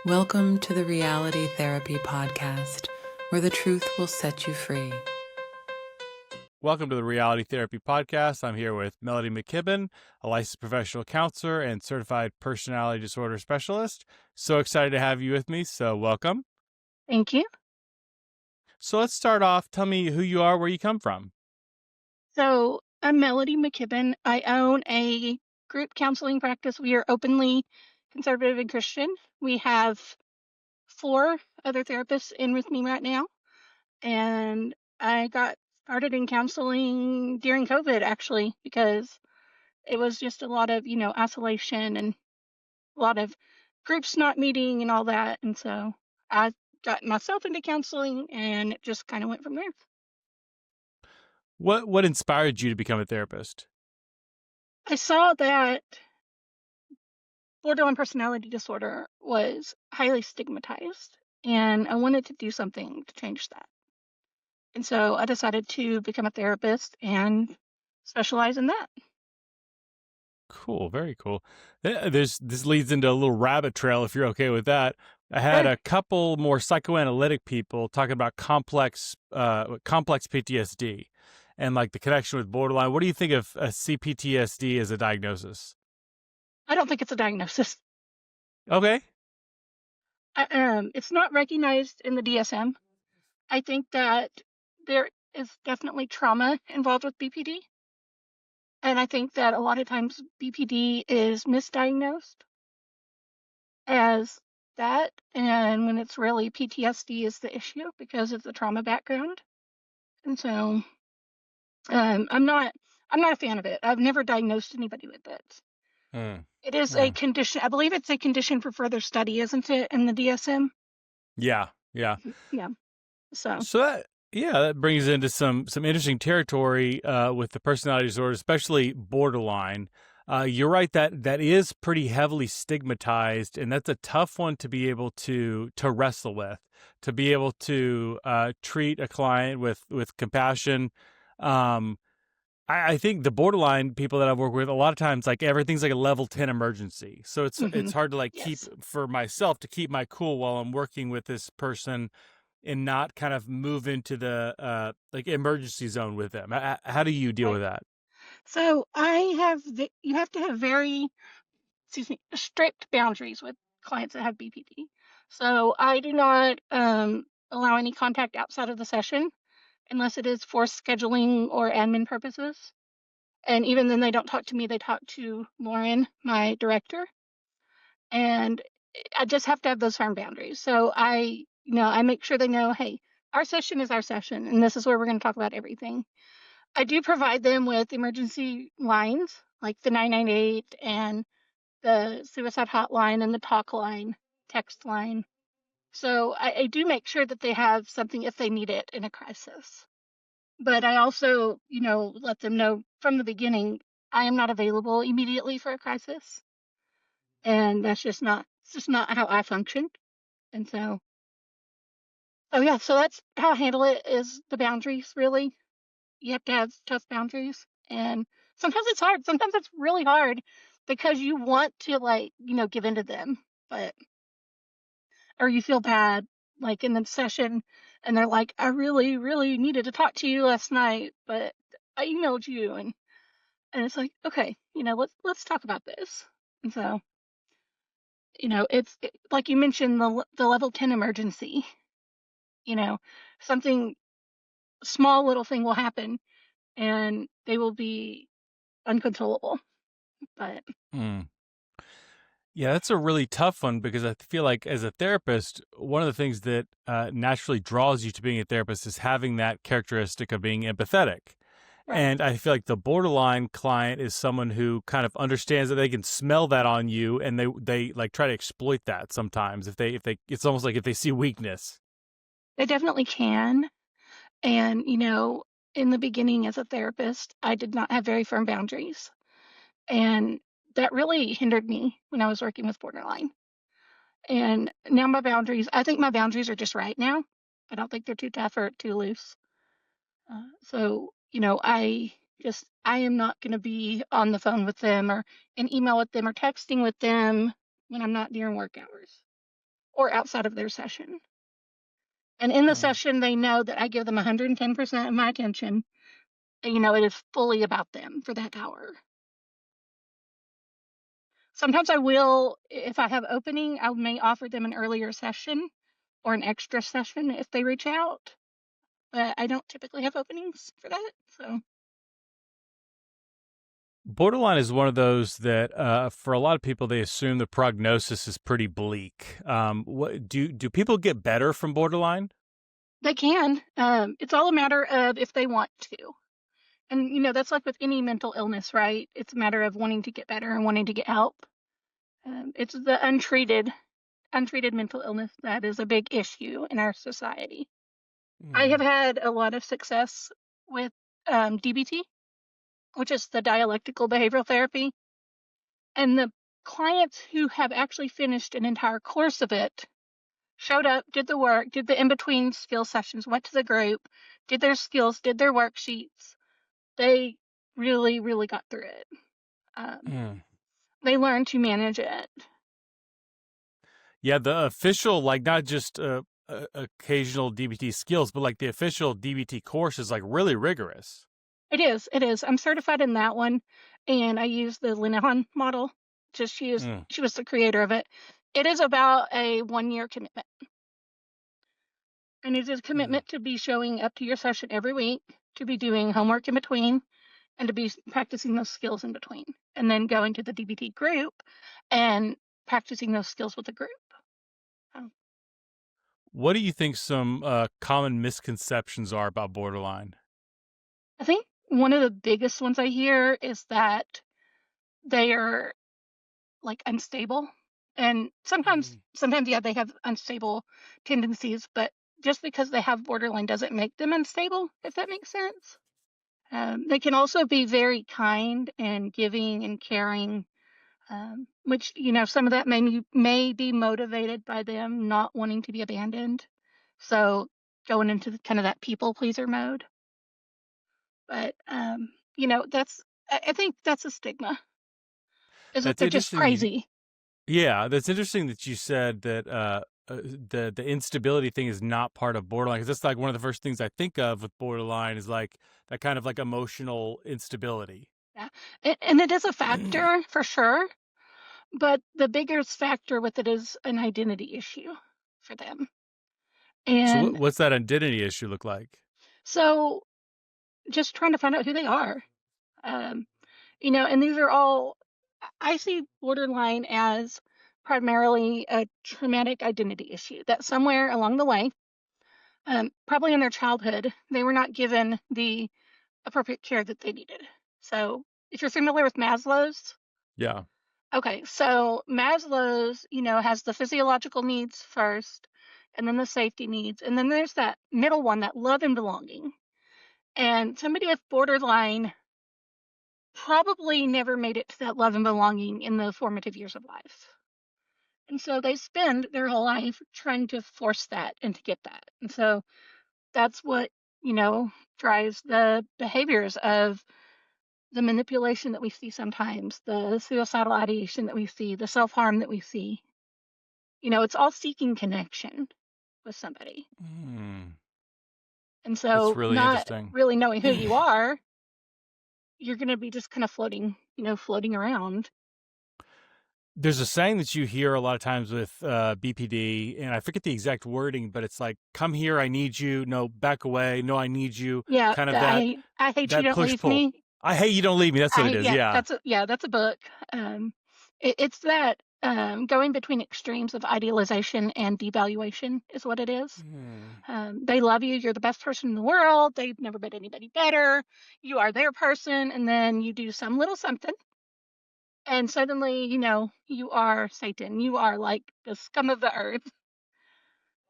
Welcome to the Reality Therapy Podcast, where the truth will set you free. Welcome to the Reality Therapy Podcast. I'm here with Melody McKibbin, a licensed professional counselor and certified personality disorder specialist. So excited to have you with me. So welcome. Thank you. So let's start off. Tell me who you are, where you come from. So I'm Melody McKibbin. I own a group counseling practice. We are openly conservative and Christian. We have 4 other therapists in with me right now. And I got started in counseling during COVID, actually, because it was just a lot of, isolation and a lot of groups not meeting and all that. And so I got myself into counseling and it just kind of went from there. What inspired you to become a therapist? I saw that borderline personality disorder was highly stigmatized, and I wanted to do something to change that. And so I decided to become a therapist and specialize in that. Cool, very cool. This leads into a little rabbit trail, if you're okay with that. I had Sure. a couple more psychoanalytic people talking about complex PTSD and like the connection with borderline. What do you think of CPTSD as a diagnosis? I don't think it's a diagnosis. Okay. It's not recognized in the DSM. I think that there is definitely trauma involved with BPD. And I think that a lot of times BPD is misdiagnosed as that, and when it's really PTSD is the issue because of the trauma background. And so I'm not a fan of it. I've never diagnosed anybody with it. It is a condition. I believe it's a condition for further study, isn't it, in the DSM? Yeah. Yeah. So that brings into some interesting territory with the personality disorder, especially borderline. You're right that is pretty heavily stigmatized, and that's a tough one to be able to wrestle with, to be able to treat a client with compassion. I think the borderline people that I've worked with, a lot of times, like everything's like a level 10 emergency. So it's hard to keep for myself to keep my cool while I'm working with this person and not kind of move into the emergency zone with them. How do you deal with that? So you have to have very, strict boundaries with clients that have BPD. So I do not allow any contact outside of the session unless it is for scheduling or admin purposes. And even then, they don't talk to me. They talk to Lauren, my director. And I just have to have those firm boundaries. So I make sure they know, hey, our session is our session, and this is where we're going to talk about everything. I do provide them with emergency lines like the 998 and the suicide hotline and the talk line, text line. So I do make sure that they have something if they need it in a crisis. But I also, let them know from the beginning, I am not available immediately for a crisis. And it's just not how I function. And so that's how I handle it, is the boundaries, really. You have to have tough boundaries. And sometimes it's hard. Sometimes it's really hard because you want to give into them, or you feel bad, like in the session, and they're like, I really, really needed to talk to you last night, but I emailed you, and it's like, okay, let's talk about this. And so, it's like you mentioned, the level 10 emergency. Something small little thing will happen, and they will be uncontrollable. But Yeah, that's a really tough one because I feel like as a therapist, one of the things that naturally draws you to being a therapist is having that characteristic of being empathetic. right. And I feel like the borderline client is someone who kind of understands that they can smell that on you, and they like try to exploit that sometimes. If they it's almost like if they see weakness. They definitely can. And in the beginning as a therapist, I did not have very firm boundaries, and that really hindered me when I was working with borderline. And now I think my boundaries are just right now. I don't think they're too tough or too loose. So, I am not going to be on the phone with them or in email with them or texting with them when I'm not during work hours. or outside of their session. And in the session, they know that I give them 110% of my attention. And, it is fully about them for that hour. Sometimes I will, if I have opening, I may offer them an earlier session or an extra session if they reach out. But I don't typically have openings for that. So Borderline is one of those that, for a lot of people, they assume the prognosis is pretty bleak. What do people get better from borderline? they can. It's all a matter of if they want to. And, that's like with any mental illness, right? It's a matter of wanting to get better and wanting to get help. It's the untreated mental illness that is a big issue in our society. I have had a lot of success with DBT, which is the dialectical behavioral therapy. And the clients who have actually finished an entire course of it showed up, did the work, did the in-between skill sessions, went to the group, did their skills, did their worksheets. They really, really got through it. They learned to manage it. Yeah, the official, like not just occasional DBT skills, but like the official DBT course is like really rigorous. It is. I'm certified in that one, and I use the Linehan model. She was the creator of it. It is about a 1-year commitment. And it is a commitment to be showing up to your session every week, to be doing homework in between, and to be practicing those skills in between. And then going to the DBT group and practicing those skills with the group. What do you think some common misconceptions are about borderline? I think one of the biggest ones I hear is that they are like unstable. And sometimes, yeah, they have unstable tendencies, but just because they have borderline doesn't make them unstable, if that makes sense. They can also be very kind and giving and caring, which, some of that may be motivated by them not wanting to be abandoned. So going into kind of that people pleaser mode. But, I think that's a stigma, is that That's they're just interesting. crazy. Yeah, that's interesting that you said that the instability thing is not part of borderline, because that's like one of the first things I think of with borderline is like that kind of like emotional instability. Yeah. And it is a factor for sure, but the biggest factor with it is an identity issue for them. So And what's that identity issue look like? so just trying to find out who they are. And these are all, I see borderline as primarily a traumatic identity issue that somewhere along the way, probably in their childhood, they were not given the appropriate care that they needed. So if you're familiar with Maslow's. Yeah. Okay, so Maslow's, has the physiological needs first, and then the safety needs, and then there's that middle one, that love and belonging. And somebody with borderline probably never made it to that love and belonging in the formative years of life. And so they spend their whole life trying to force that and to get that. And so that's what, drives the behaviors of the manipulation that we see sometimes, the suicidal ideation that we see, the self-harm that we see. It's all seeking connection with somebody. And so That's really not interesting. really knowing who you are, you're going to be just kind of floating around. There's a saying that you hear a lot of times with BPD, and I forget the exact wording, but it's like, come here, I need you. No, back away. No, I need you. Yeah, kind of I hate you, don't leave me. I hate you, don't leave me. That's what it is. Yeah. That's a book. It's that going between extremes of idealization and devaluation is what it is. They love you. You're the best person in the world. They've never met anybody better. You are their person. And then you do some little something. And suddenly, you are Satan. You are like the scum of the earth.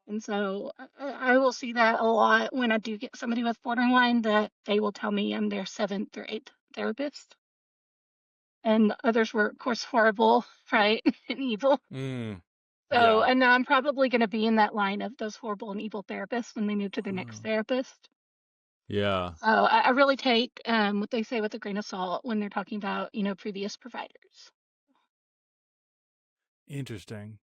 And so I will see that a lot when I do get somebody with borderline, that they will tell me I'm their 7th or 8th therapist. And others were, of course, horrible, right? And evil. So, and now I'm probably going to be in that line of those horrible and evil therapists when they move to their next therapist. Yeah. So I really take what they say with a grain of salt when they're talking about, previous providers. Interesting.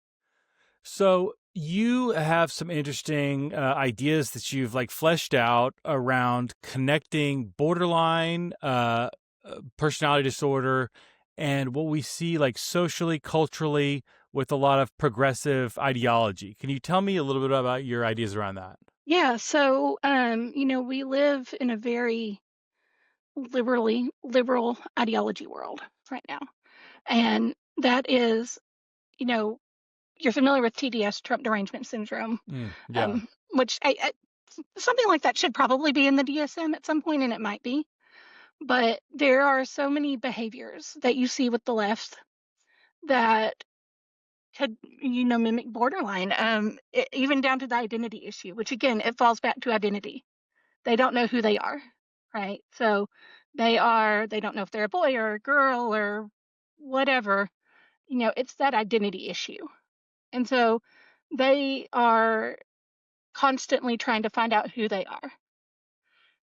So You have some interesting ideas that you've like fleshed out around connecting borderline personality disorder and what we see like socially, culturally with a lot of progressive ideology. Can you tell me a little bit about your ideas around that? Yeah, so we live in a very liberal ideology world right now. And that is, you know, you're familiar with TDS, Trump Derangement Syndrome, Yeah. which something like that should probably be in the DSM at some point, and it might be. But there are so many behaviors that you see with the left that could, mimic borderline, even down to the identity issue, which again, it falls back to identity. They don't know who they are, right? So they don't know if they're a boy or a girl or whatever. It's that identity issue. And so they are constantly trying to find out who they are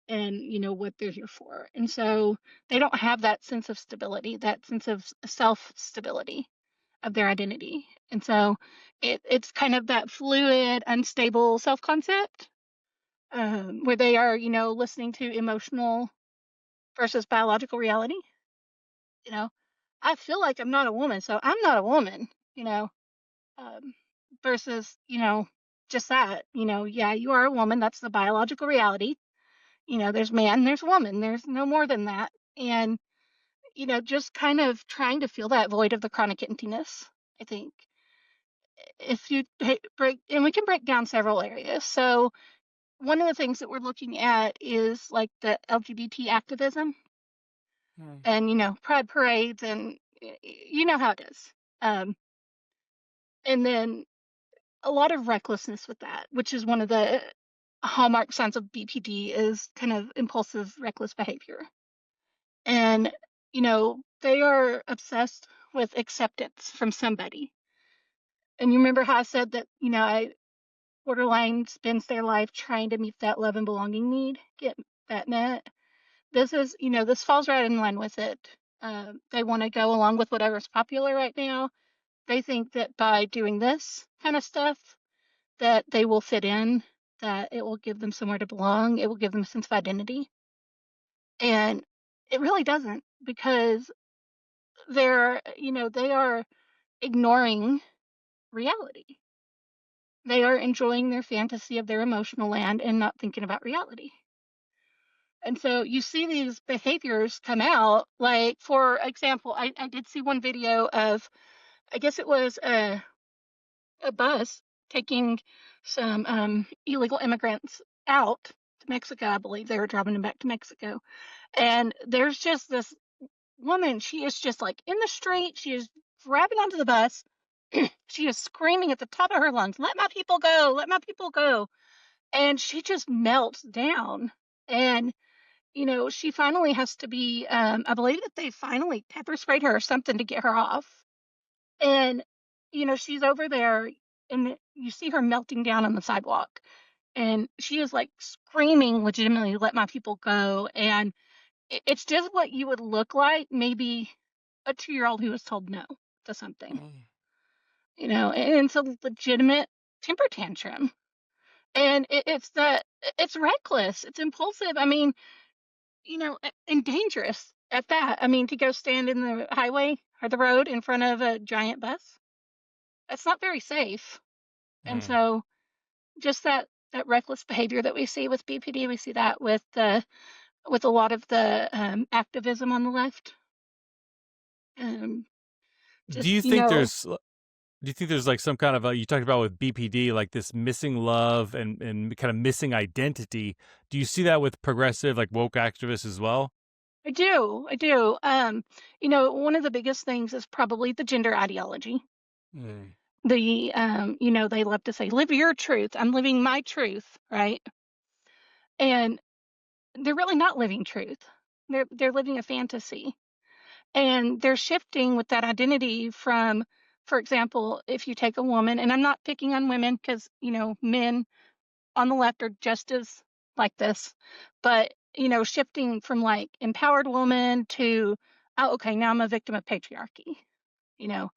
and, what they're here for. And so they don't have that sense of stability, that sense of self stability of their identity. And so it's kind of that fluid, unstable self concept, where they are, listening to emotional versus biological reality. I feel like I'm not a woman, so I'm not a woman, um, versus, just that, yeah, you are a woman. That's the biological reality. There's man, there's woman, there's no more than that. And, just kind of trying to fill that void of the chronic emptiness, I think. If you break, and we can break down several areas. So, one of the things that we're looking at is like the LGBT activism and, pride parades, and you know how it is. Um, and then a lot of recklessness with that, which is one of the hallmark signs of BPD, is kind of impulsive, reckless behavior. And, they are obsessed with acceptance from somebody. And you remember how I said that, borderline spends their life trying to meet that love and belonging need, get that met. This falls right in line with it. They want to go along with whatever's popular right now. They think that by doing this kind of stuff, that they will fit in, that it will give them somewhere to belong, it will give them a sense of identity. And it really doesn't, because they are ignoring reality. They are enjoying their fantasy of their emotional land and not thinking about reality. And so you see these behaviors come out. Like, for example, I did see one video of, I guess it was a bus taking some illegal immigrants out to Mexico. I believe they were driving them back to Mexico. And there's just this woman. She is just like in the street. She is grabbing onto the bus. She is screaming at the top of her lungs, "Let my people go! Let my people go!" And she just melts down. And she finally has to be, I believe that they finally pepper sprayed her or something to get her off. And, she's over there and you see her melting down on the sidewalk. And she is like screaming legitimately, "Let my people go." And it's just what you would look like, maybe a 2-year-old who was told no to something, and it's a legitimate temper tantrum. And it's reckless, it's impulsive. I mean, and dangerous at that. I mean, to go stand in the highway or the road in front of a giant bus, that's not very safe. And so just that reckless behavior that we see with BPD, we see that with a lot of the activism on the left. Do Just, you think there's like some kind of you talked about with BPD, like this missing love and kind of missing identity? Do you see that with progressive, like woke activists as well? I do. One of the biggest things is probably the gender ideology. They love to say, "Live your truth." I'm living my truth, right? And they're really not living truth. They're living a fantasy. And they're shifting with that identity from, for example, if you take a woman, and I'm not picking on women because, men on the left are just as like this, but, shifting from like empowered woman to, "Oh, okay, now I'm a victim of patriarchy, you know,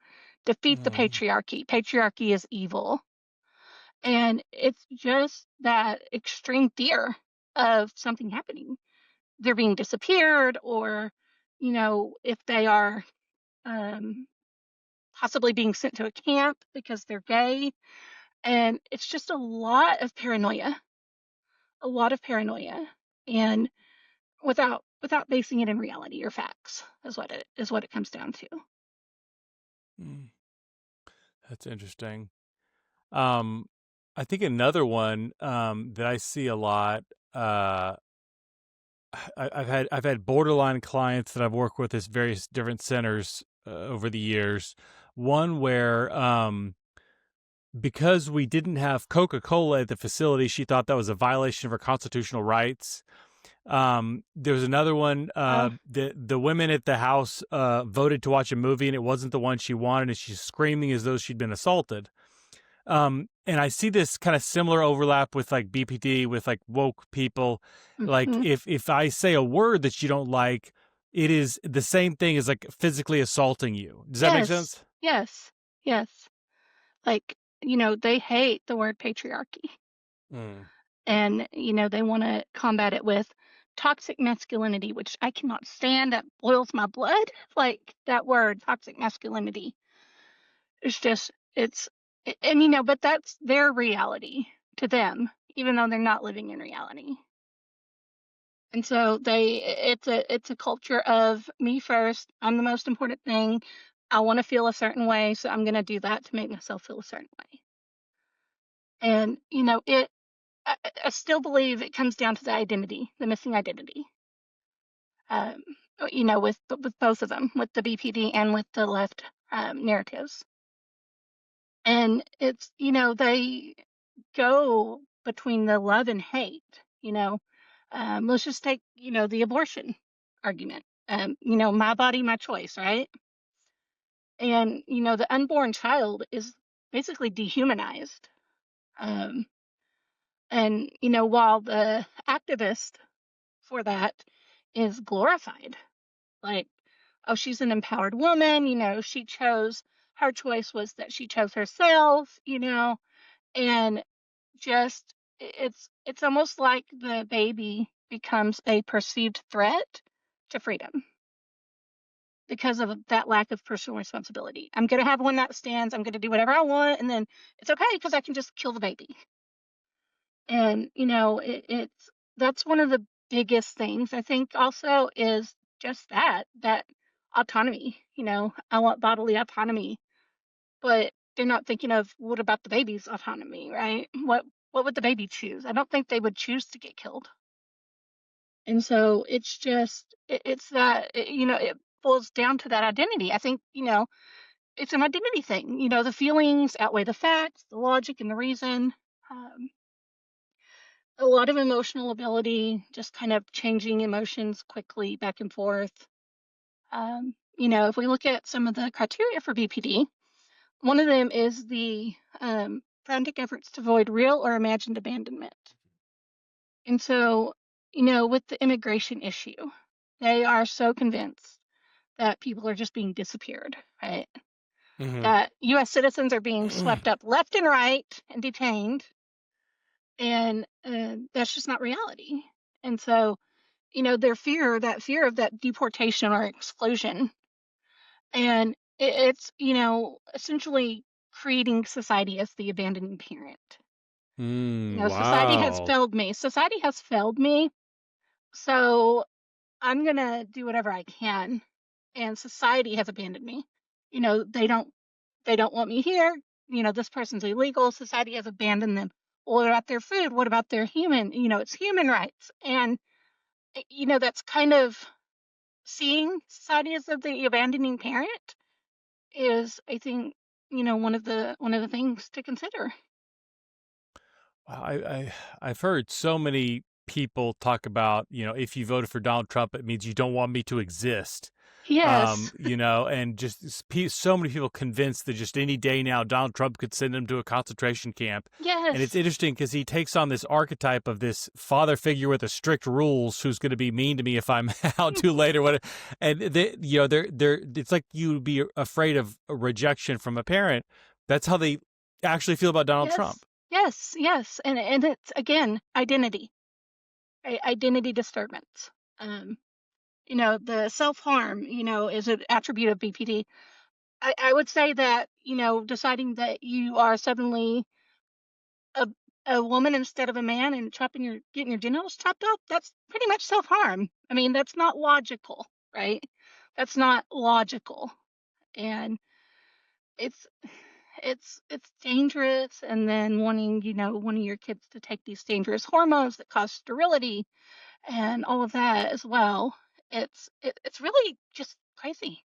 defeat the patriarchy. Patriarchy is evil." And it's just that extreme fear of something happening. They're being disappeared, or, if they are possibly being sent to a camp because they're gay. And it's just a lot of paranoia, and without basing it in reality or facts is what it comes down to. That's interesting. I think another one that I see a lot. I've had borderline clients that I've worked with at various different centers over the years. One where because we didn't have Coca-Cola at the facility, she thought that was a violation of her constitutional rights. There was another one. The women at the house voted to watch a movie, and it wasn't the one she wanted, and she's screaming as though she'd been assaulted. And I see this kind of similar overlap with like BPD, with like woke people. Like if I say a word that you don't like, it is the same thing as like physically assaulting you. Does that make sense? Yes. Like, they hate the word patriarchy. And, they want to combat it with toxic masculinity, which I cannot stand. That boils my blood. Like, that word, toxic masculinity. But that's their reality to them, even though they're not living in reality. And so it's a culture of me first. I'm the most important thing. I want to feel a certain way, so I'm going to do that to make myself feel a certain way. And, I still believe it comes down to the identity, the missing identity. With both of them, with the BPD and with the left narratives. And it's, they go between the love and hate, let's just take, the abortion argument. My body, my choice, right? And, the unborn child is basically dehumanized. And, while the activist for that is glorified, like, oh, she's an empowered woman, her choice was that she chose herself, and just it's almost like the baby becomes a perceived threat to freedom because of that lack of personal responsibility. I'm going to have one night stands, I'm going to do whatever I want, and then it's okay because I can just kill the baby. And that's one of the biggest things I think also is just that autonomy. I want bodily autonomy, but they're not thinking of what about the baby's autonomy, right? What would the baby choose? I don't think they would choose to get killed. And so it's just it's that it boils down to that identity. I think it's an identity thing. The feelings outweigh the facts, the logic, and the reason. A lot of emotional ability, just kind of changing emotions quickly back and forth. If we look at some of the criteria for BPD, one of them is the frantic efforts to avoid real or imagined abandonment. And so, with the immigration issue, they are so convinced that people are just being disappeared, right? That U.S. citizens are being swept up left and right and detained. And that's just not reality. And so, their fear of that deportation or exclusion. And it's, essentially creating society as the abandoning parent. Society has failed me. Society has failed me. So I'm going to do whatever I can. And society has abandoned me. They don't want me here. This person's illegal. Society has abandoned them. What about their food? What about their it's human rights. And, that's kind of seeing society as the abandoning parent is, I think, one of the things to consider. I've heard so many people talk about, if you voted for Donald Trump, it means you don't want me to exist. Yes. And just so many people convinced that just any day now Donald Trump could send them to a concentration camp. Yes. And it's interesting because he takes on this archetype of this father figure with a strict rules who's going to be mean to me if I'm out too late or whatever. And it's like you'd be afraid of a rejection from a parent. That's how they actually feel about Donald Trump. Yes, yes. And it's, again, identity disturbance. Um, the self-harm, is an attribute of BPD. I would say that, deciding that you are suddenly a a woman instead of a man and getting your genitals chopped off, that's pretty much self-harm. I mean, that's not logical, right? That's not logical. And it's it's dangerous, and then wanting, one of your kids to take these dangerous hormones that cause sterility and all of that as well. It's really just crazy.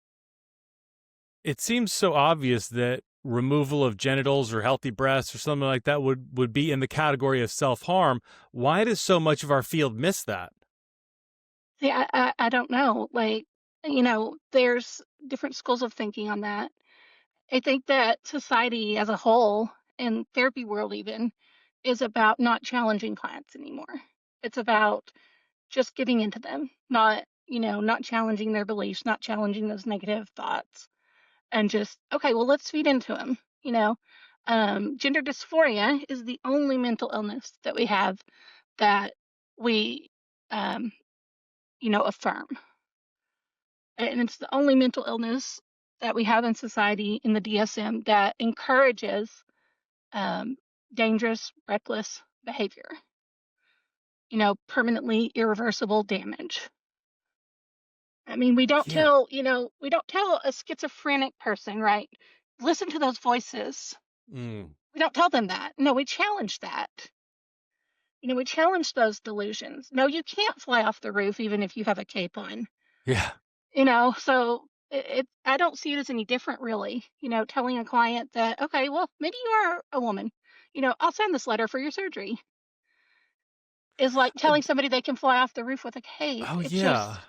It seems so obvious that removal of genitals or healthy breasts or something like that would be in the category of self-harm. Why does so much of our field miss that? See, I don't know. Like, there's different schools of thinking on that. I think that society as a whole, and therapy world even, is about not challenging clients anymore. It's about just giving into them, not challenging their beliefs, not challenging those negative thoughts, and just, okay, well, let's feed into them. Gender dysphoria is the only mental illness that we have that we, um, affirm. And it's the only mental illness that we have in society in the DSM that encourages um, dangerous, reckless behavior, permanently irreversible damage. I mean, Yeah. we don't tell a schizophrenic person, right? Listen to those voices. Mm. We don't tell them that. No, we challenge that. We challenge those delusions. No, you can't fly off the roof even if you have a cape on. Yeah. So I don't see it as any different, really. Telling a client that, okay, well, maybe you are a woman. I'll send this letter for your surgery. Is like telling somebody they can fly off the roof with a cape. Oh It's yeah. just,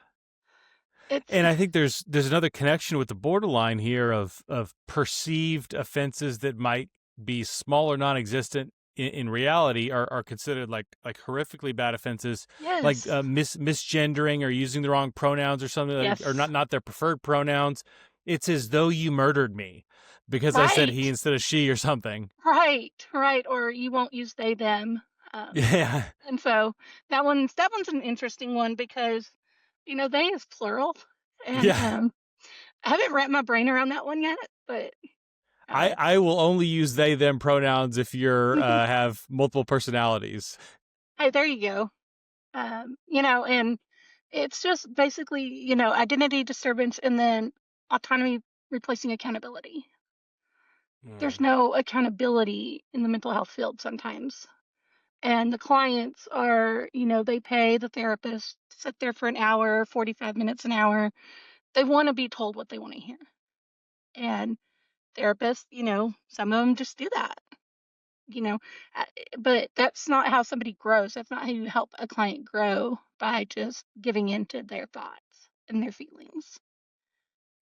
it's, And I think there's another connection with the borderline here of perceived offenses that might be small or non-existent in reality are considered like horrifically bad offenses, like yes, misgendering or using the wrong pronouns or something, or yes, not their preferred pronouns. It's as though you murdered me because I said he right, instead of she or something. right. Or you won't use they, them. Um, Yeah. and so that one's an interesting one because, they is plural. And Yeah. I haven't wrapped my brain around that one yet, but uh, I will only use they them pronouns if you're have multiple personalities. hey, there you go. And it's just basically, identity disturbance and then autonomy replacing accountability. There's Mm. no accountability in the mental health field sometimes. And the clients are, they pay the therapist to sit there for an hour, 45 minutes an hour. They want to be told what they want to hear. And therapists, some of them just do that, you know, uh, but that's not how somebody grows. That's not how you help a client grow, by just giving into their thoughts and their feelings.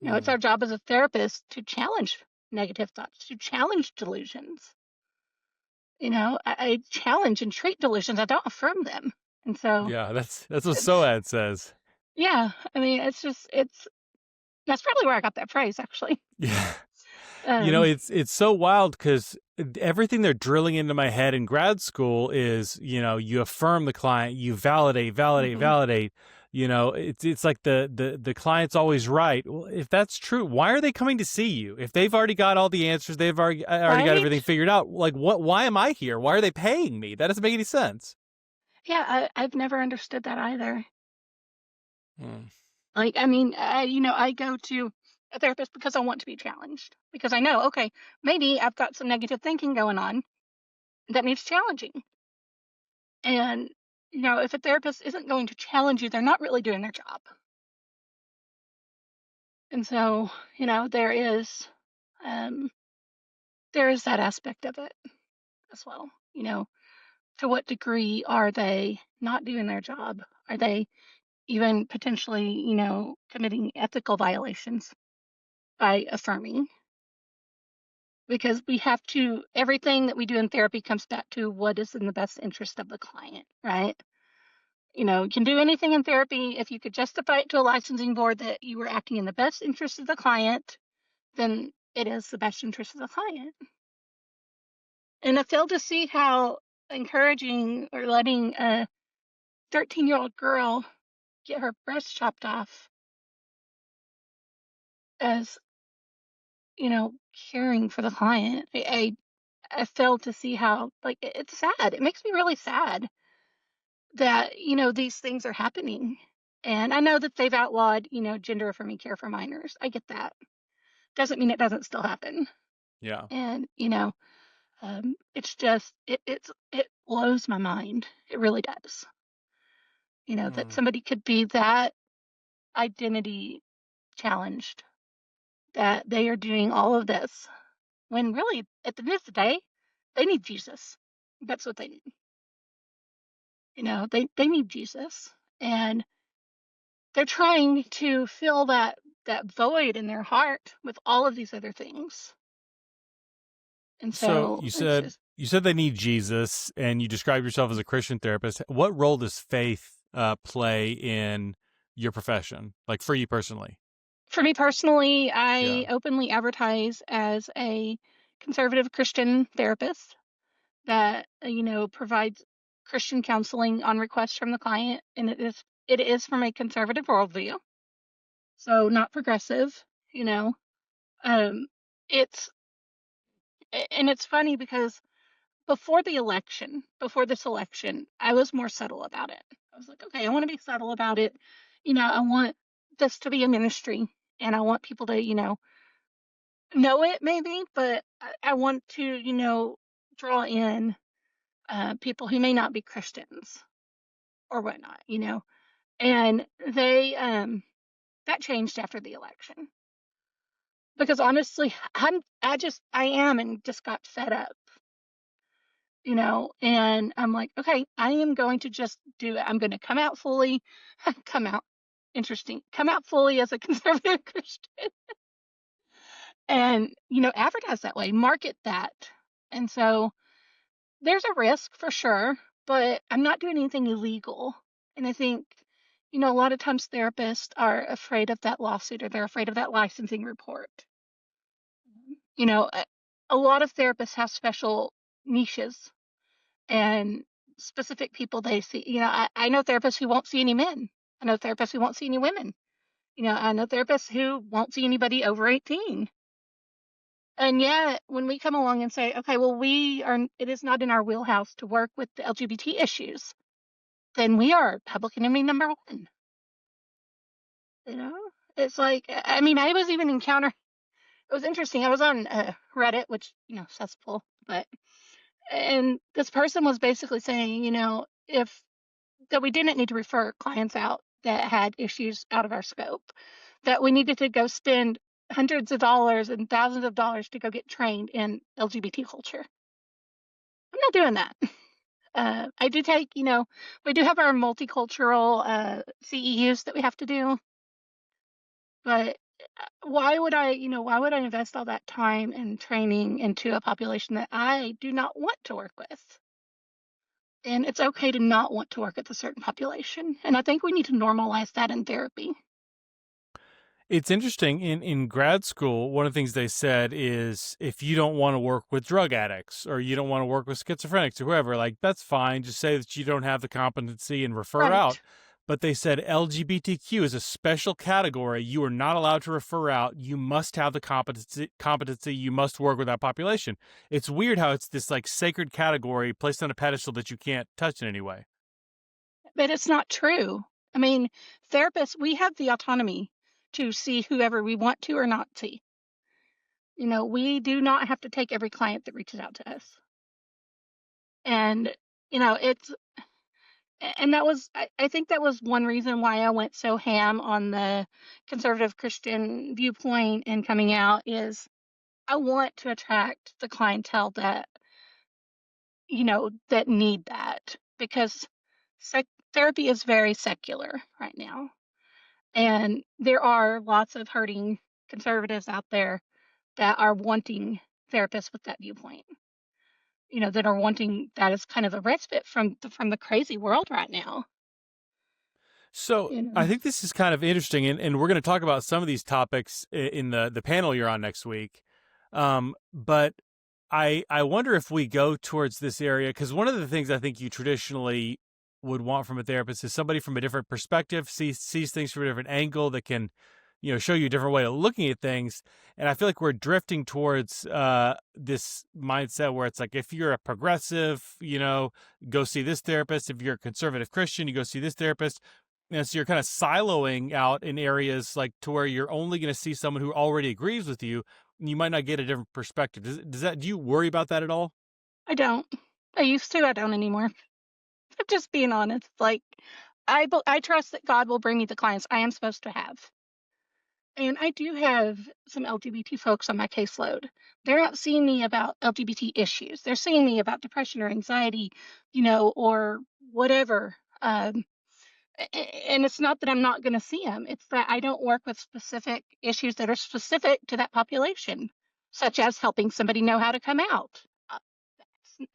It's Mm. our job as a therapist to challenge negative thoughts, to challenge delusions. I challenge and treat delusions. I don't affirm them. And so Yeah, that's what it's, SOAD says. yeah, I mean, that's probably where I got that phrase, actually. Yeah. Um, It's so wild because everything they're drilling into my head in grad school is, you affirm the client, you validate, validate, mhm. validate. It's like the client's always right. Well, if that's true, why are they coming to see you? If they've already got all the answers, they've already got everything Right? figured out. Like, why am I here? Why are they paying me? That doesn't make any sense. Yeah, I've never understood that either. Mm. Like, I mean, I go to a therapist because I want to be challenged, because I know, okay, maybe I've got some negative thinking going on that needs challenging. And, if a therapist isn't going to challenge you, they're not really doing their job. And so, um, there is that aspect of it as well. To what degree are they not doing their job? Are they even potentially, committing ethical violations by affirming? Because everything that we do in therapy comes back to what is in the best interest of the client, right? You can do anything in therapy. If you could justify it to a licensing board that you were acting in the best interest of the client, then it is the best interest of the client. And I fail to see how encouraging or letting a 13-year-old girl get her breast chopped off as, caring for the client. I fail to see how, like, it's sad. It makes me really sad that, these things are happening. And I know that they've outlawed, gender affirming care for minors. I get that. Doesn't mean it doesn't still happen. Yeah. And, it's just, it blows my mind. It really does. That somebody could be that identity challenged, that they are doing all of this when really at the end of the day, they need Jesus. That's what they need. They need Jesus. And they're trying to fill that void in their heart with all of these other things. And So so you it's said just, you said they need Jesus, and you describe yourself as a Christian therapist. What role does faith play in your profession, like for you personally? for me personally, Yeah. I openly advertise as a conservative Christian therapist that provides Christian counseling on request from the client, and it is from a conservative worldview, so not progressive. You know, um, it's and it's funny because before this election, I was more subtle about it. I was like, okay, I want to be subtle about it. I want this to be a ministry, and I want people to know it maybe, but I want to draw in people who may not be Christians or whatnot, and they that changed after the election because honestly, I am and just got fed up, and I'm like, okay, I am going to just do it. I'm going to come out fully, come out come out fully as a conservative Christian, and advertise that way, market that, and so there's a risk for sure, but I'm not doing anything illegal. And I think, a lot of times therapists are afraid of that lawsuit or they're afraid of that licensing report. You know, a, a lot of therapists have special niches and specific people they see. I know therapists who won't see any men. I know therapists who won't see any women. I know therapists who won't see anybody over 18. And yet, when we come along and say, okay, well, it is not in our wheelhouse to work with the LGBT issues, then we are public enemy number one. It's like, I mean, I was even it was interesting. I was on Reddit, which, cesspool, and this person was basically saying, that we didn't need to refer clients out that had issues out of our scope, that we needed to go spend hundreds of dollars and thousands of dollars to go get trained in LGBT culture. I'm not doing that. I do take, we do have our multicultural CEUs that we have to do, but why would I invest all that time and training into a population that I do not want to work with? And it's okay to not want to work with a certain population. And I think we need to normalize that in therapy. It's interesting. In grad school, one of the things they said is if you don't want to work with drug addicts or you don't want to work with schizophrenics or whoever, like, that's fine. Just say that you don't have the competency and refer Right. out. But they said LGBTQ is a special category. You are not allowed to refer out. You must have the competency. You must work with that population. It's weird how it's this like sacred category placed on a pedestal that you can't touch in any way. But it's not true. I mean, therapists, we have the autonomy to see whoever we want to or not see. We do not have to take every client that reaches out to us. And, I think that was one reason why I went so ham on the conservative Christian viewpoint and coming out is I want to attract the clientele that, that need that because therapy is very secular right now. And there are lots of hurting conservatives out there that are wanting therapists with that viewpoint, that are wanting that as kind of a respite from the crazy world right now. So I think this is kind of interesting, and we're going to talk about some of these topics in the panel you're on next week. But I wonder if we go towards this area, because one of the things I think you traditionally would want from a therapist is somebody from a different perspective, sees things from a different angle that can, show you a different way of looking at things. And I feel like we're drifting towards this mindset where it's like, if you're a progressive, go see this therapist. If you're a conservative Christian, you go see this therapist. And so you're kind of siloing out in areas like to where you're only going to see someone who already agrees with you. And you might not get a different perspective. Do you worry about that at all? I don't. I used to. I don't anymore. I'm just being honest. Like, I trust that God will bring me the clients I am supposed to have. And I do have some LGBT folks on my caseload. They're not seeing me about LGBT issues. They're seeing me about depression or anxiety, or whatever. And it's not that I'm not going to see them. It's that I don't work with specific issues that are specific to that population, such as helping somebody know how to come out.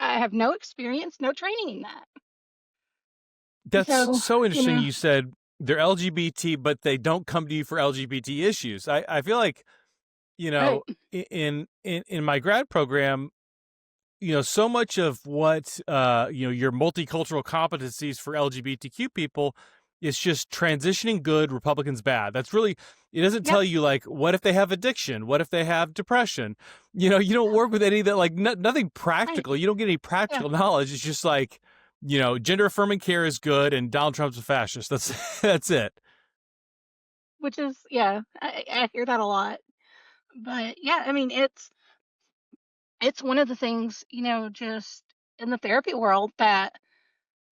I have no experience, no training in that. That's So, so interesting. You said they're LGBT, but they don't come to you for LGBT issues. I feel like, right. in my grad program, so much of what, your multicultural competencies for LGBTQ people is just transitioning good, Republicans bad. That's really, it doesn't tell you like, what if they have addiction? What if they have depression? You don't work with any of that, like nothing practical. Right. You don't get any practical knowledge. It's just like, gender affirming care is good and Donald Trump's a fascist. That's it. Which is, I hear that a lot. But yeah, I mean, it's one of the things, just in the therapy world that,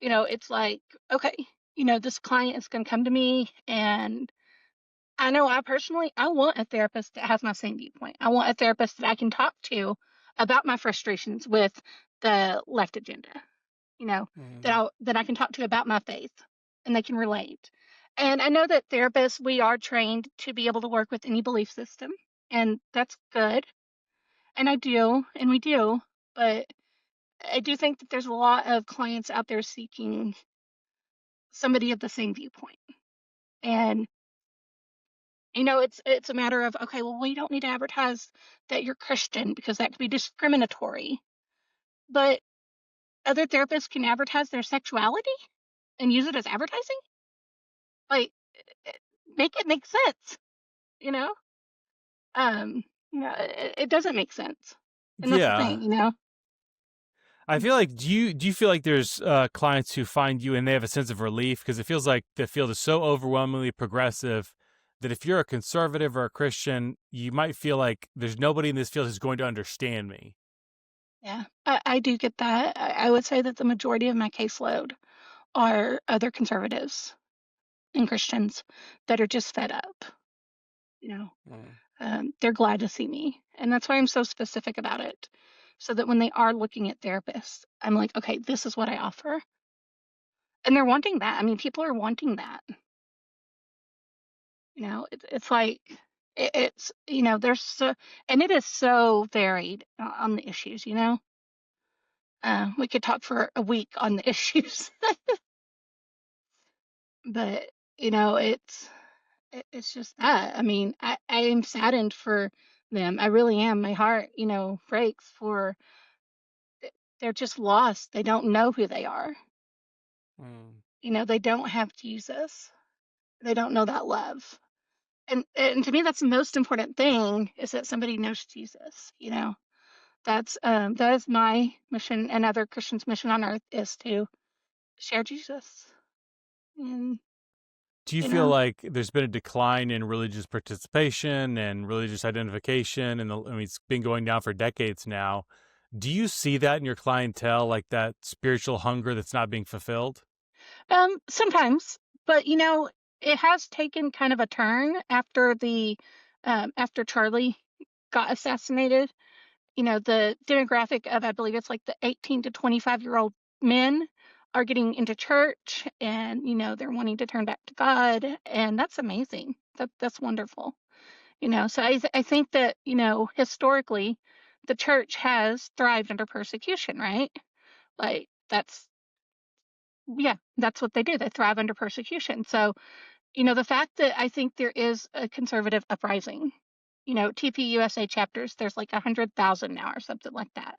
it's like, okay, this client is going to come to me, and I know I want a therapist that has my same viewpoint. I want a therapist that I can talk to about my frustrations with the left agenda, that I can talk to about my faith and they can relate. And I know that therapists, we are trained to be able to work with any belief system, and that's good. And we do, but I do think that there's a lot of clients out there seeking somebody of the same viewpoint. And it's a matter of, okay, well, we don't need to advertise that you're Christian because that could be discriminatory. But other therapists can advertise their sexuality and use it as advertising. Like, make it make sense, you know? It doesn't make sense. And that's the Yeah. thing. I feel like, do you feel like there's clients who find you and they have a sense of relief? Because it feels like the field is so overwhelmingly progressive that if you're a conservative or a Christian, you might feel like there's nobody in this field who's going to understand me. Yeah, I do get that. I would say that the majority of my caseload are other conservatives and Christians that are just fed up. You know, they're glad to see me, and that's why I'm so specific about it, so that when they are looking at therapists, I'm like, okay, this is what I offer, and they're wanting that. I mean, people are wanting that. It's like it's there's so, and it is so varied on the issues. We could talk for a week on the issues. But, it's just that. I mean, I am saddened for them. I really am. My heart, breaks for they're just lost. They don't know who they are. They don't have Jesus. They don't know that love. And to me, that's the most important thing, is that somebody knows Jesus. That is my mission, and other Christians' mission on earth, is to share Jesus. And Do you feel like there's been a decline in religious participation and religious identification? And it's been going down for decades now. Do you see that in your clientele, like that spiritual hunger that's not being fulfilled? Sometimes, but it has taken kind of a turn after after Charlie got assassinated. The demographic of, I believe it's like the 18 to 25-year-old men are getting into church, and they're wanting to turn back to God, and that's amazing. That's wonderful. So I think that historically the church has thrived under persecution, right? Like, that's what they do. They thrive under persecution. So the fact that I think there is a conservative uprising TPUSA chapters, there's like 100,000 now or something like that.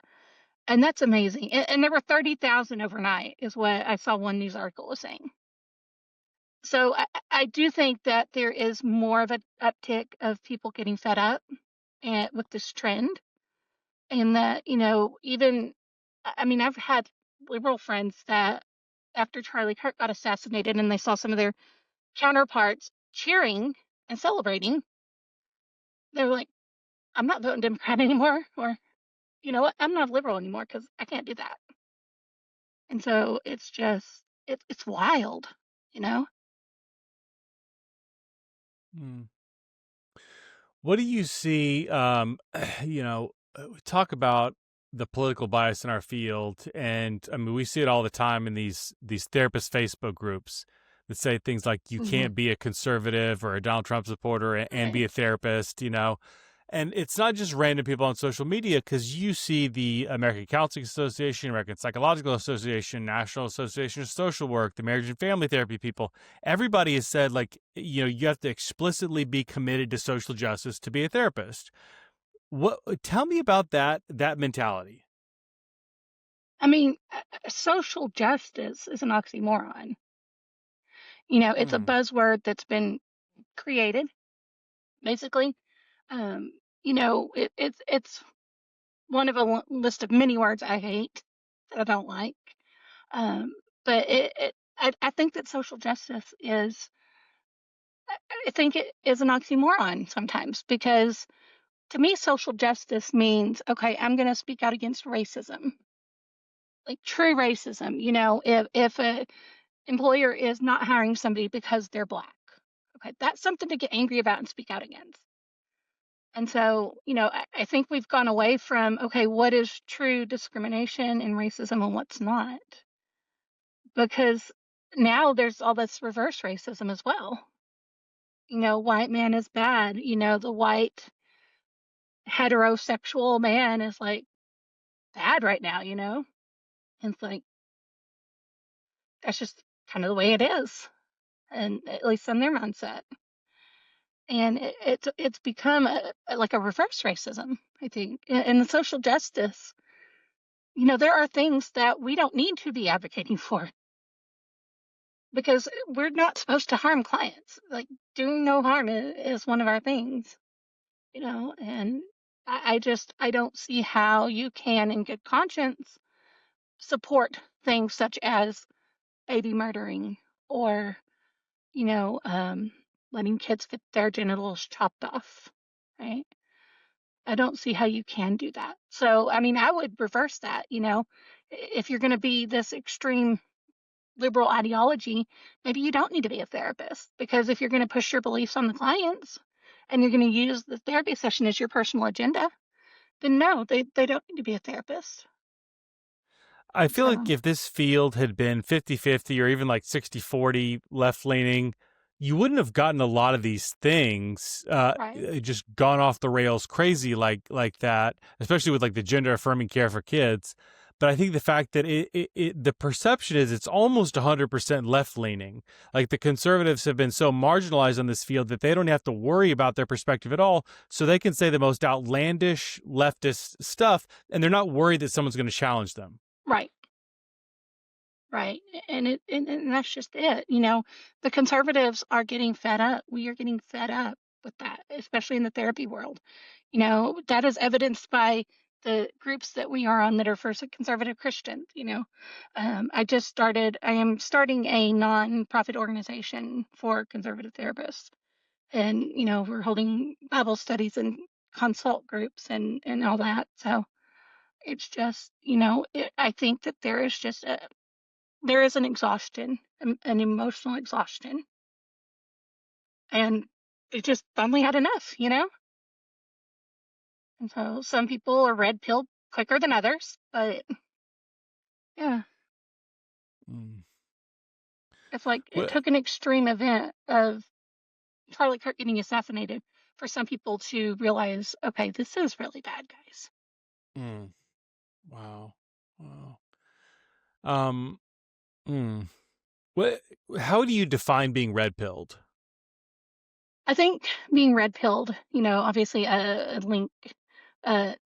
And that's amazing. And there were 30,000 overnight is what I saw one news article was saying. So I do think that there is more of an uptick of people getting fed up with this trend. And that, even, I mean, I've had liberal friends that after Charlie Kirk got assassinated and they saw some of their counterparts cheering and celebrating, they were like, I'm not voting Democrat anymore. Or, you know what, I'm not liberal anymore because I can't do that. And so it's just, it's wild, you know? Mm. What do you see? We talk about the political bias in our field, and I mean, we see it all the time in these therapist Facebook groups that say things like you Mm-hmm. can't be a conservative or a Donald Trump supporter and be Right. a therapist, And it's not just random people on social media, because you see the American Counseling Association, American Psychological Association, National Association of Social Work, the Marriage and Family Therapy people. Everybody has said, like, you have to explicitly be committed to social justice to be a therapist. Tell me about that mentality. I mean, social justice is an oxymoron. It's a buzzword that's been created, basically. Um, it's one of a list of many words I hate that I don't like. Um, but I think that social justice is, I think it is an oxymoron sometimes, because to me, social justice means, okay, I'm going to speak out against racism, like true racism. If a employer is not hiring somebody because they're Black, okay, that's something to get angry about and speak out against. And so, I think we've gone away from, okay, what is true discrimination and racism and what's not? Because now there's all this reverse racism as well. White man is bad. The white heterosexual man is like bad right now. And it's like, that's just kind of the way it is. And at least in their mindset. And it's become like a reverse racism, I think. And the social justice, there are things that we don't need to be advocating for, because we're not supposed to harm clients. Like, doing no harm is one of our things, and I don't see how you can, in good conscience, support things such as baby murdering, or, letting kids get their genitals chopped off, right? I don't see how you can do that. So, I mean, I would reverse that, if you're going to be this extreme liberal ideology, maybe you don't need to be a therapist, because if you're going to push your beliefs on the clients and you're going to use the therapy session as your personal agenda, then no, they don't need to be a therapist. I feel like So, if this field had been 50-50 or even like 60-40 left-leaning, you wouldn't have gotten a lot of these things right. just gone off the rails crazy like that, especially with like the gender-affirming care for kids. But I think the fact that the perception is it's almost 100% left-leaning. Like, the conservatives have been so marginalized on this field that they don't have to worry about their perspective at all. So they can say the most outlandish leftist stuff, and they're not worried that someone's going to challenge them. Right. Right. And that's just it. The conservatives are getting fed up. We are getting fed up with that, especially in the therapy world. That is evidenced by the groups that we are on that are for conservative Christians. I am starting a non-profit organization for conservative therapists. And, we're holding Bible studies and consult groups and all that. So it's just, I think that there is an exhaustion, an emotional exhaustion, and they just finally had enough. And so some people are red pilled quicker than others, but yeah, it's like it Well, took an extreme event of Charlie Kirk getting assassinated for some people to realize, okay, this is really bad, guys. wow. Um, mm. What? How do you define being red pilled? I think being red pilled, obviously a link,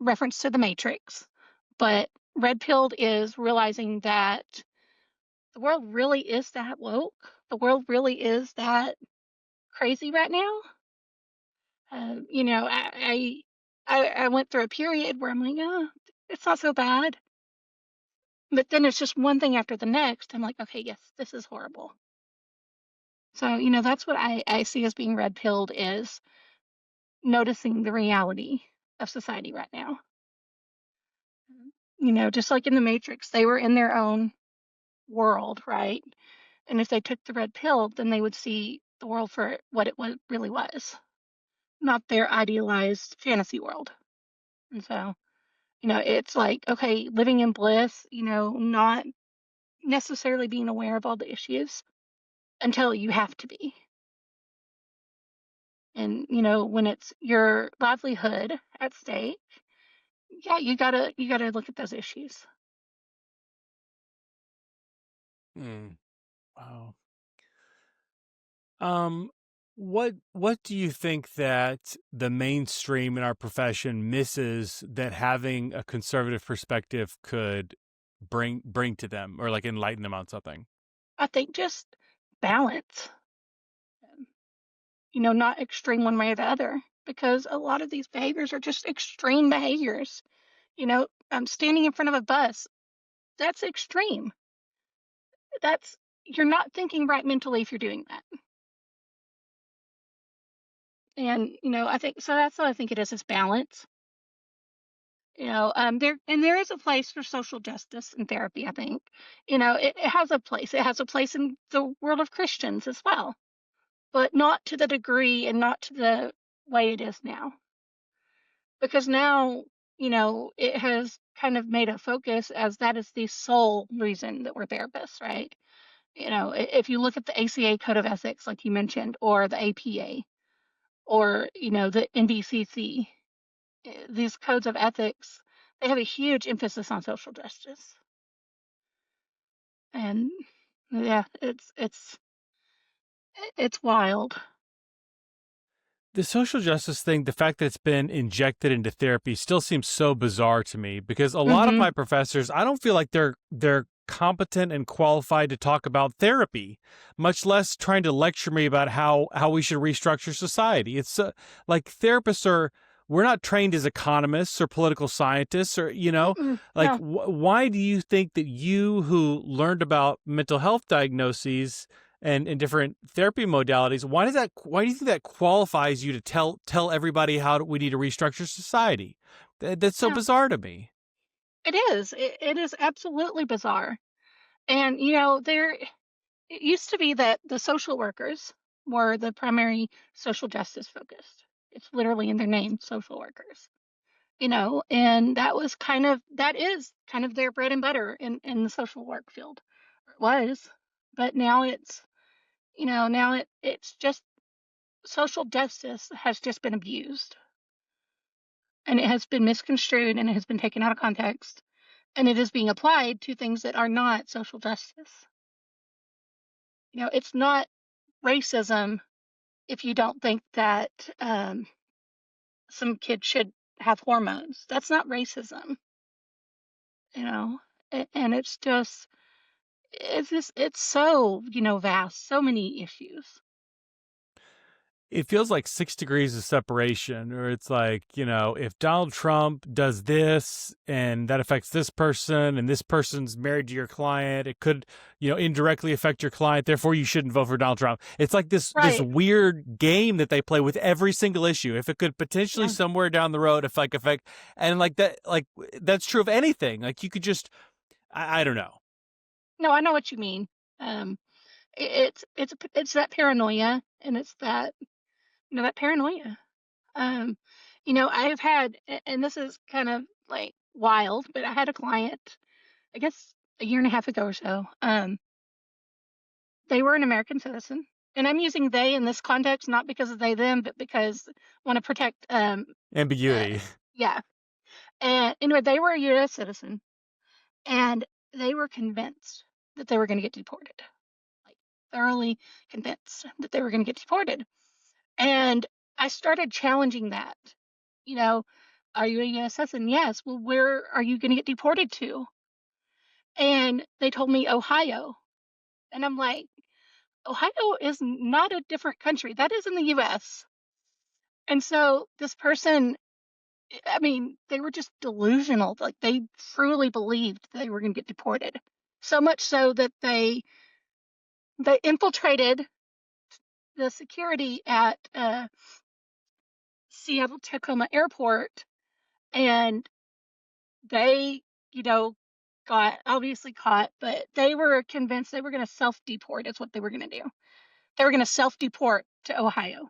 reference to the Matrix, but red pilled is realizing that the world really is that woke. The world really is that crazy right now. I went through a period where I'm like, oh, it's not so bad. But then it's just one thing after the next. I'm like, okay, yes, this is horrible. So, that's what I see as being red pilled is noticing the reality of society right now. Just like in the Matrix, they were in their own world, right? And if they took the red pill, then they would see the world for what it really was, not their idealized fantasy world. And so, it's like, okay, living in bliss, not necessarily being aware of all the issues until you have to be. And, when it's your livelihood at stake, yeah, you gotta look at those issues. Wow. What do you think that the mainstream in our profession misses that having a conservative perspective could bring to them or like enlighten them on something? I think just balance, not extreme one way or the other, because a lot of these behaviors are just extreme behaviors. Standing in front of a bus, that's extreme. You're not thinking right mentally if you're doing that. And, I think so that's what I think it is balance. There is a place for social justice and therapy, I think. It has a place. It has a place in the world of Christians as well, but not to the degree and not to the way it is now. Because now, it has kind of made a focus as that is the sole reason that we're therapists, right? If you look at the ACA Code of Ethics, like you mentioned, or the APA, or, the NBCC, these codes of ethics, they have a huge emphasis on social justice. And yeah, it's wild. The social justice thing, the fact that it's been injected into therapy still seems so bizarre to me because a lot of my professors, I don't feel like they're competent and qualified to talk about therapy, much less trying to lecture me about how we should restructure society. It's like therapists we're not trained as economists or political scientists or, like, No. why do you think that you who learned about mental health diagnoses and different therapy modalities, why do you think that qualifies you to tell everybody how we need to restructure society? That's so bizarre to me. It is. It is absolutely bizarre. And, it used to be that the social workers were the primary social justice focused. It's literally in their name, social workers. And that is kind of their bread and butter in the social work field. It was. But now it's just social justice has just been abused. And it has been misconstrued and it has been taken out of context. And it is being applied to things that are not social justice. It's not racism if you don't think that some kid should have hormones. That's not racism, and it's so, vast, so many issues. It feels like 6 degrees of separation, or it's like, if Donald Trump does this and that affects this person and this person's married to your client, it could, indirectly affect your client. Therefore, you shouldn't vote for Donald Trump. It's like this weird game that they play with every single issue. If it could potentially somewhere down the road affect, and like that, like that's true of anything. Like you could just, I don't know. No, I know what you mean. It's that paranoia, and it's that. That paranoia. I've had, and this is kind of like wild, but I had a client, I guess a year and a half ago or so. They were an American citizen, and I'm using they in this context, not because of they, them, but because I want to protect, ambiguity. Yeah. And anyway, they were a U.S. citizen, and they were convinced that they were going to get deported, like thoroughly convinced that they were going to get deported. And I started challenging that. You know, are you a U.S. citizen? Yes. Well, where are you going to get deported to? And they told me Ohio. And I'm like, Ohio is not a different country. That is in the US. And so this person, I mean, they were just delusional. Like they truly believed they were going to get deported. So much so that they infiltrated the security at Seattle Tacoma Airport, and they, you know, got obviously caught, but they were convinced they were going to self-deport. Is what they were going to do. They were going to self-deport to Ohio.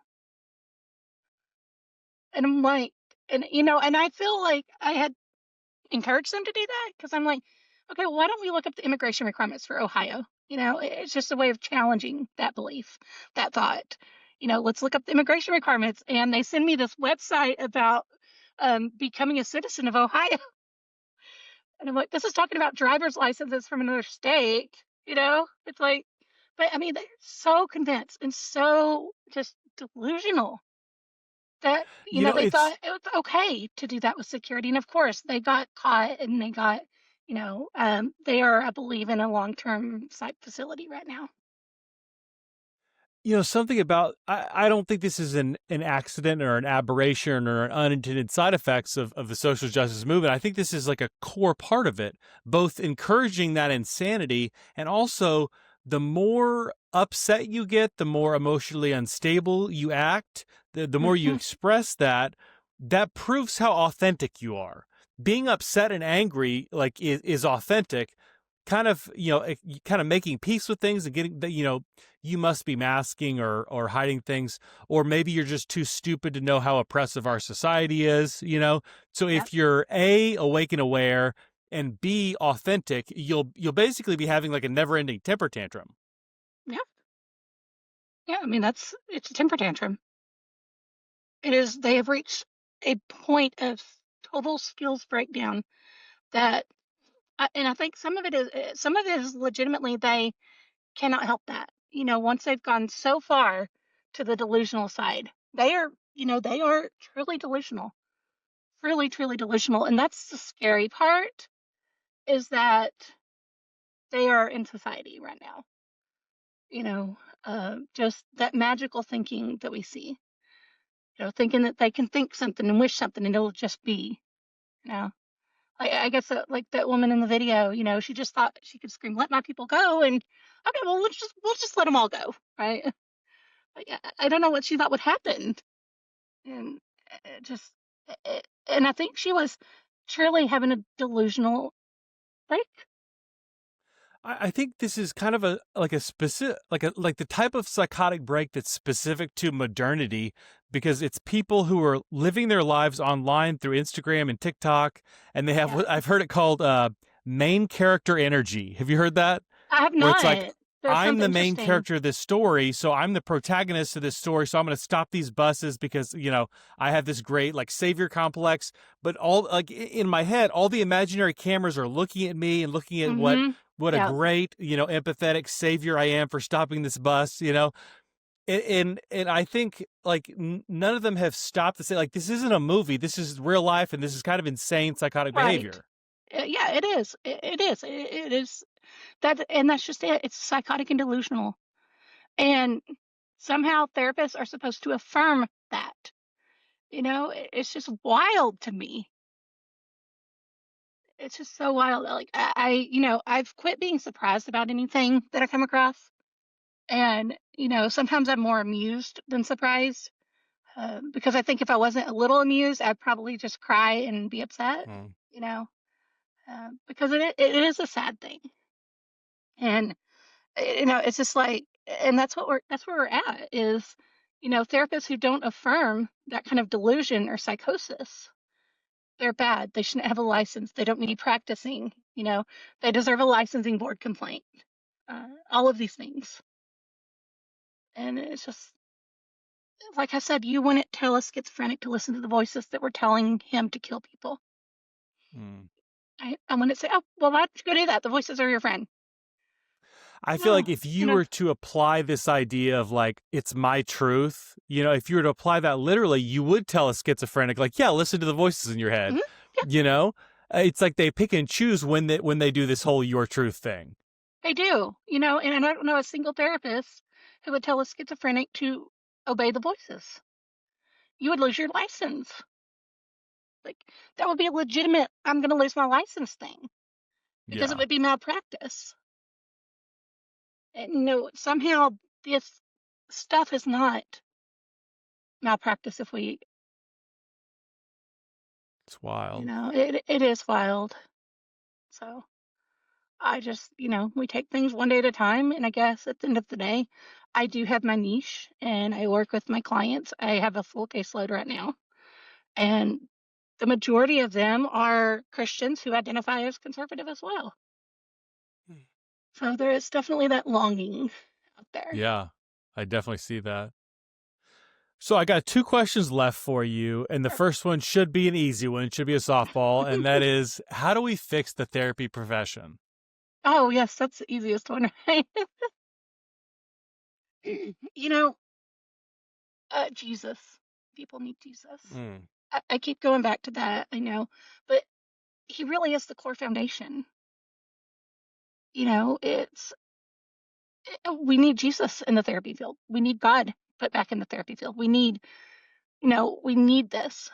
And I'm like, and I feel like I had encouraged them to do that because I'm like, okay, well, why don't we look up the immigration requirements for Ohio? It's just a way of challenging that belief, that thought. Let's look up the immigration requirements. And they send me this website about becoming a citizen of Ohio. And I'm like, this is talking about driver's licenses from another state. It's like, but I mean, they're so convinced and so just delusional that they It's thought it was okay to do that with security, and of course they got caught, and they got they are, I believe, in a long-term psych facility right now. something about I don't think this is an accident or an aberration or an unintended side effects of the social justice movement. I think this is like a core part of it, both encouraging that insanity and also the more upset you get, the more emotionally unstable you act, the more you Hmm. express that proves how authentic you are. Being upset and angry is authentic, kind of kind of making peace with things and getting that you must be masking or hiding things, or maybe you're just too stupid to know how oppressive our society is. So Yeah. if you're A, awake and aware, and B, authentic, you'll basically be having like a never-ending temper tantrum. Yeah. Yeah. I mean, it's a temper tantrum. It is. They have reached a point of total skills breakdown that, and I think some of it is legitimately they cannot help that. Once they've gone so far to the delusional side, they are truly delusional, really, truly delusional. And that's the scary part, is that they are in society right now. Just that magical thinking that we see, thinking that they can think something and wish something and it'll just be, you know. I guess like that woman in the video, she just thought she could scream, "Let my people go!" And okay, well, we'll just let them all go, right? I don't know what she thought would happen, and it just and I think she was truly having a delusional break. I think this is kind of a specific like the type of psychotic break that's specific to modernity, because it's people who are living their lives online through Instagram and TikTok, and they have Yeah, what I've heard it called main character energy. Have you heard that? I have Where it's like, not. That I'm sounds the main interesting. character of this story, so I'm the protagonist of this story, so I'm going to stop these buses because, I have this great like savior complex, but all like in my head, all the imaginary cameras are looking at me and looking at what Mm-hmm. what a Yeah, great, empathetic savior I am for stopping this bus. And I think like none of them have stopped to say like, this isn't a movie, this is real life, and this is kind of insane psychotic right. behavior. Yeah, it is. It is. It is that, and that's just it. It's psychotic and delusional. And somehow therapists are supposed to affirm that. It's just wild to me. It's just so wild. Like I've quit being surprised about anything that I come across, and sometimes I'm more amused than surprised, because I think if I wasn't a little amused, I'd probably just cry and be upset. Hmm. You know, because it is a sad thing, and it's just like, and that's where we're at, is therapists who don't affirm that kind of delusion or psychosis, they're bad. They shouldn't have a license. They don't need practicing. They deserve a licensing board complaint. All of these things. And it's just, like I said, you wouldn't tell a schizophrenic to listen to the voices that were telling him to kill people. Hmm. I wouldn't say, oh, well, why don't you go do that? The voices are your friend. I feel like if you you know, were to apply this idea of like, it's my truth, if you were to apply that literally, you would tell a schizophrenic, like, yeah, listen to the voices in your head. mhm, yeah, You know, it's like they pick and choose when they do this whole your truth thing. they do, and I don't know a single therapist who would tell a schizophrenic to obey the voices. You would lose your license. Like, that would be a legitimate, I'm going to lose my license thing because it Yeah, would be malpractice. And, somehow this stuff is not malpractice if we, it's wild. it is wild. So I just, we take things one day at a time. And I guess at the end of the day, I do have my niche and I work with my clients. I have a full caseload right now. And the majority of them are Christians who identify as conservative as well. So there is definitely that longing out there. Yeah, I definitely see that. So I got 2 questions left for you, and the Sure. first one should be an easy one. It should be a softball, and that is, how do we fix the therapy profession? Oh, yes, that's the easiest one, right? you know, Jesus. People need Jesus. Mm. I keep going back to that, I know, but he really is the core foundation. It's we need Jesus in the therapy field. We need God put back in the therapy field. We need this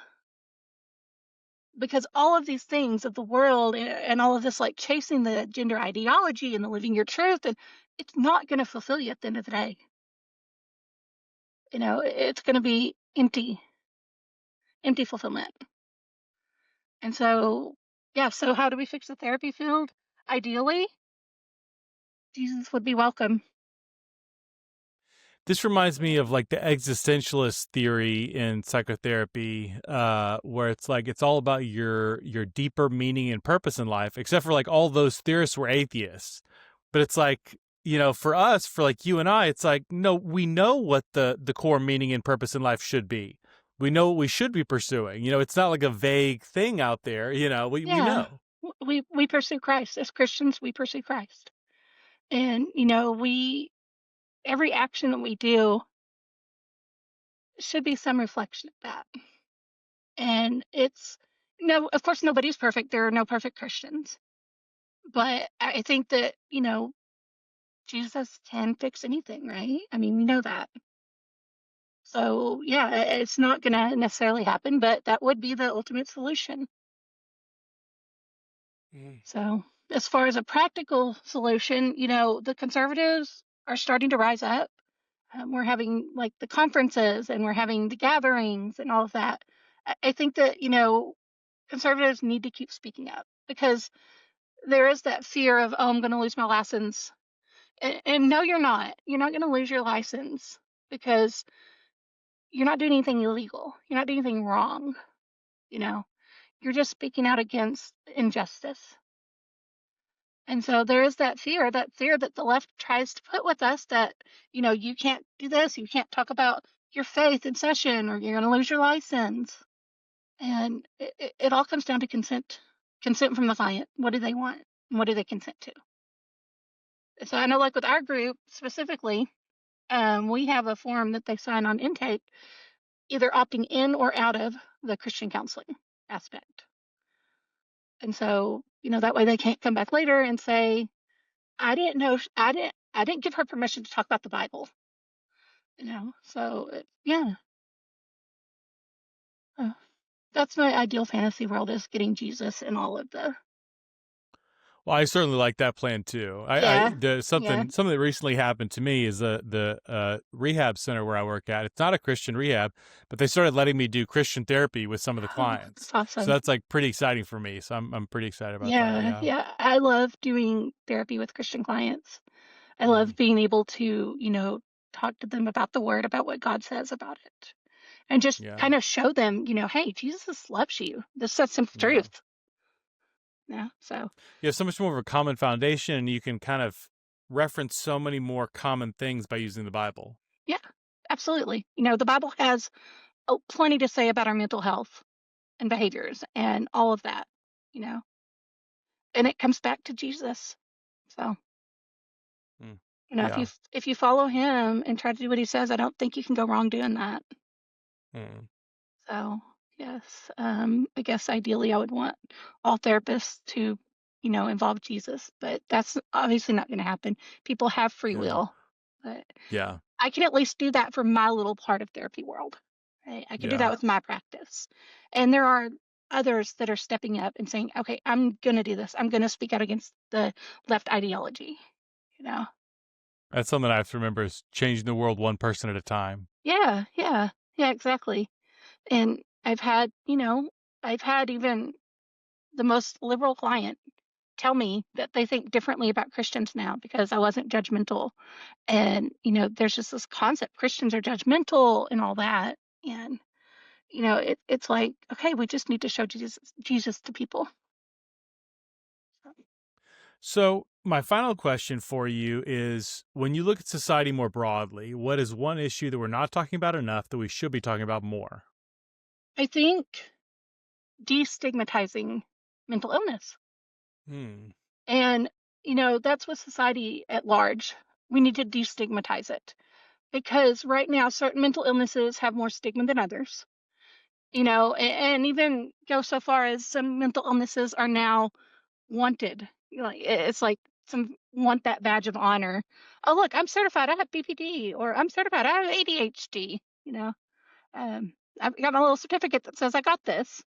because all of these things of the world and all of this like chasing the gender ideology and the living your truth, and it's not going to fulfill you at the end of the day. It's going to be empty fulfillment. And so, yeah, so how do we fix the therapy field? Ideally, Jesus would be welcome. This reminds me of like the existentialist theory in psychotherapy, where it's like it's all about your deeper meaning and purpose in life, except for like all those theorists were atheists. But it's like, for us, for like you and I, it's like, no, we know what the core meaning and purpose in life should be. We know what we should be pursuing. It's not like a vague thing out there. We Yeah, know. we pursue Christ. As Christians, we pursue Christ. And, every action that we do should be some reflection of that. And it's, no, of course, nobody's perfect. There are no perfect Christians. But I think that, Jesus can fix anything, right? I mean, we know that. So, yeah, it's not going to necessarily happen, but that would be the ultimate solution. So, as far as a practical solution, the conservatives are starting to rise up. We're having like the conferences and we're having the gatherings and all of that. I think that, conservatives need to keep speaking up because there is that fear of, oh, I'm going to lose my license. And no, you're not. You're not going to lose your license because you're not doing anything illegal. You're not doing anything wrong. You know, you're just speaking out against injustice. And so there is that fear that the left tries to put with us that, you can't do this, you can't talk about your faith in session, or you're going to lose your license. And it all comes down to consent from the client. What do they want? And what do they consent to? So I know, like with our group specifically, we have a form that they sign on intake, either opting in or out of the Christian counseling aspect. And so, that way they can't come back later and say, I didn't know, I didn't give her permission to talk about the Bible. So yeah, uh, that's my ideal fantasy world, is getting Jesus in all of the. Well, I certainly like that plan too. Yeah, yeah. Something that recently happened to me is the rehab center where I work at. It's not a Christian rehab, but they started letting me do Christian therapy with some of the Oh, clients. that's awesome. So that's like pretty exciting for me. So I'm pretty excited about that. Yeah. I love doing therapy with Christian clients. I love being able to, talk to them about the word, about what God says about it, and just Yeah. kind of show them, hey, Jesus loves you. This is simple truth. Yeah. So you have so much more of a common foundation, and you can kind of reference so many more common things by using the Bible. yeah, absolutely. The Bible has plenty to say about our mental health and behaviors and all of that, and it comes back to Jesus. So Mm. You know, Yeah. if you follow him and try to do what he says, I don't think you can go wrong doing that. Mm. So yes, I guess ideally I would want all therapists to, involve Jesus, but that's obviously not going to happen. People have free Yeah. will, but Yeah. I can at least do that for my little part of therapy world. Right? I can do that Yeah. with my practice, and there are others that are stepping up and saying, "Okay, I'm going to do this. I'm going to speak out against the left ideology." You know. That's something I have to remember is changing the world one person at a time. Yeah, yeah, yeah, exactly. And I've had even the most liberal client tell me that they think differently about Christians now because I wasn't judgmental. And, there's just this concept Christians are judgmental and all that. And, it's like, okay, we just need to show Jesus to people. So, my final question for you is when you look at society more broadly, what is one issue that we're not talking about enough that we should be talking about more? I think destigmatizing mental illness. Hmm. And, that's what society at large. We need to destigmatize it because right now certain mental illnesses have more stigma than others. And even go so far as some mental illnesses are now wanted. It's like some want that badge of honor. Oh, look, I'm certified. I have BPD, or I'm certified. I have ADHD. Um, I've got my little certificate that says I got this,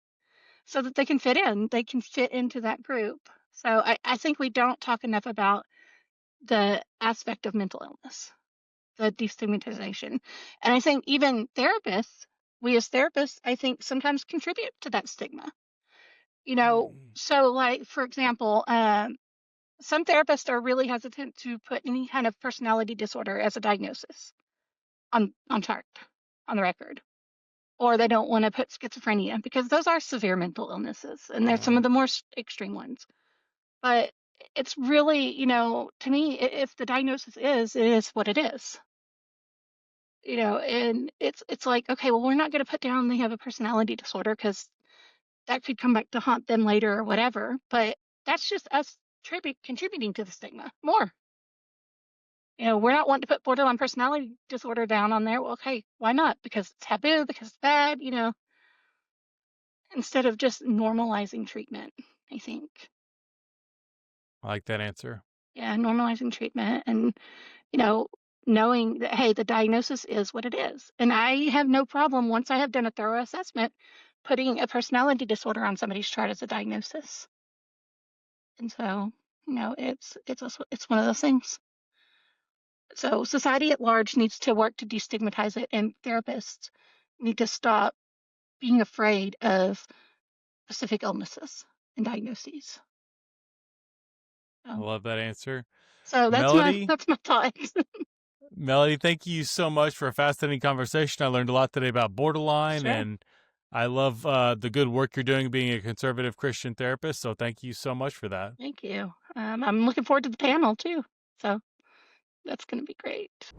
so that they can fit in. They can fit into that group. So I think we don't talk enough about the aspect of mental illness, the destigmatization. And I think even therapists, we as therapists, I think sometimes contribute to that stigma. So like, for example, some therapists are really hesitant to put any kind of personality disorder as a diagnosis on chart, on the record. Or they don't want to put schizophrenia because those are severe mental illnesses and they're some of the more extreme ones. But it's really, to me, if the diagnosis it is what it is. And it's like, okay, well, we're not going to put down they have a personality disorder because that could come back to haunt them later or whatever. But that's just us contributing to the stigma more. We're not wanting to put borderline personality disorder down on there. Well, okay, why not? Because it's taboo, because it's bad, instead of just normalizing treatment, I think. I like that answer. Yeah, normalizing treatment and, you know, knowing that, hey, the diagnosis is what it is. And I have no problem once I have done a thorough assessment putting a personality disorder on somebody's chart as a diagnosis. And so, it's one of those things. So society at large needs to work to destigmatize it, and therapists need to stop being afraid of specific illnesses and diagnoses. I love that answer. So that's my Melody, thoughts. Melody, thank you so much for a fascinating conversation. I learned a lot today about borderline, Sure. and I love the good work you're doing being a conservative Christian therapist. So thank you so much for that. Thank you. I'm looking forward to the panel too. So that's going to be great.